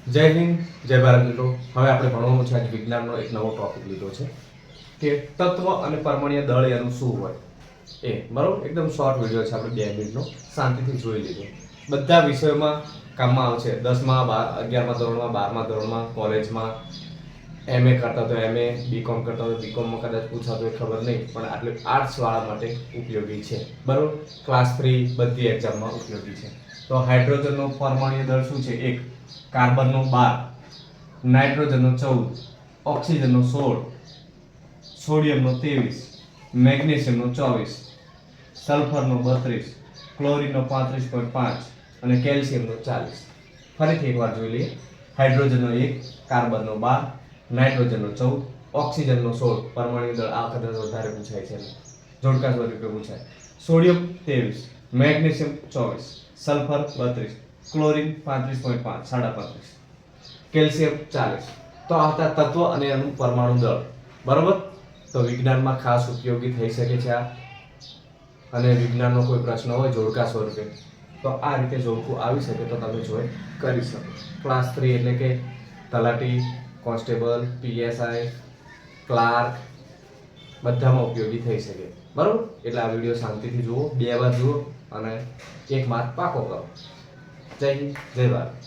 જય હિન્દ, જય ભારત મિત્રો. હવે આપણે ભણવાનું છે આજ વિજ્ઞાનનો એક નવો ટોપિક લીધો છે કે તત્વ અને પરમાણ્વીય દળ એનું શું હોય એ. બરાબર, એકદમ શોર્ટ વિડીયો છે, આપણે 2 મિનિટનો શાંતિથી જોઈ લીધો. બધા વિષયોમાં કામમાં આવશે. 10મા 11મા ધોરણમાં, 12મા ધોરણમાં, કોલેજમાં MA કરતા તો MA, BCom કરતા તો BComમાં કદાચ પૂછાતો હોય ખબર નહીં, પણ આટલે આર્ટ્સ વાળા માટે ઉપયોગી છે. બરાબર, ક્લાસ 3 બધી એક્ઝામમાં ઉપયોગી છે. તો હાઇડ્રોજનનો પરમાણ્વીય દળ શું છે? 1, કાર્બનનો 12, નાઇટ્રોજનનો 14, ઓક્સિજનનો 16, સોડિયમનો 23, મેગ્નેશિયમનો 24, સલ્ફરનો 32, ક્લોરીનનો 35.5 અને કેલ્શિયમનો 40. ફરીથી એકવાર જોઈ લઈએ. હાઇડ્રોજનનો 1, કાર્બનનો 12, નાઇટ્રોજનનો 14, ઓક્સિજનનો 16. પરમાણ્વીય દળ આ કદાચ વધારે પૂછાય છે, જોડકા સ્વરૂપે પૂછાય. Sodium 23, magnesium 24, sulphur 32, chlorine 35.5, 35.5, calcium 40. તો આ હતા તત્વ અને એનું પરમાણુ દળ. બરાબર, તો વિજ્ઞાનમાં ખાસ ઉપયોગી થઈ શકે છે આ. અને વિજ્ઞાનનો કોઈ પ્રશ્ન હોય જોડકા સ્વરૂપે તો આ રીતે જોડકું આવી શકે તો તમે જોઈ કરી શકો. ક્લાસ 3 એટલે કે તલાટી, કોન્સ્ટેબલ, PSI, ક્લાર્ક બધામાં ઉપયોગી થઈ શકે. બરાબર, એટલે આ વિડીયો શાંતિથી જુઓ, 2 વાર જુઓ અને 1 માર્ક પાકો કરો. જય હિન્દ, જય ભારત.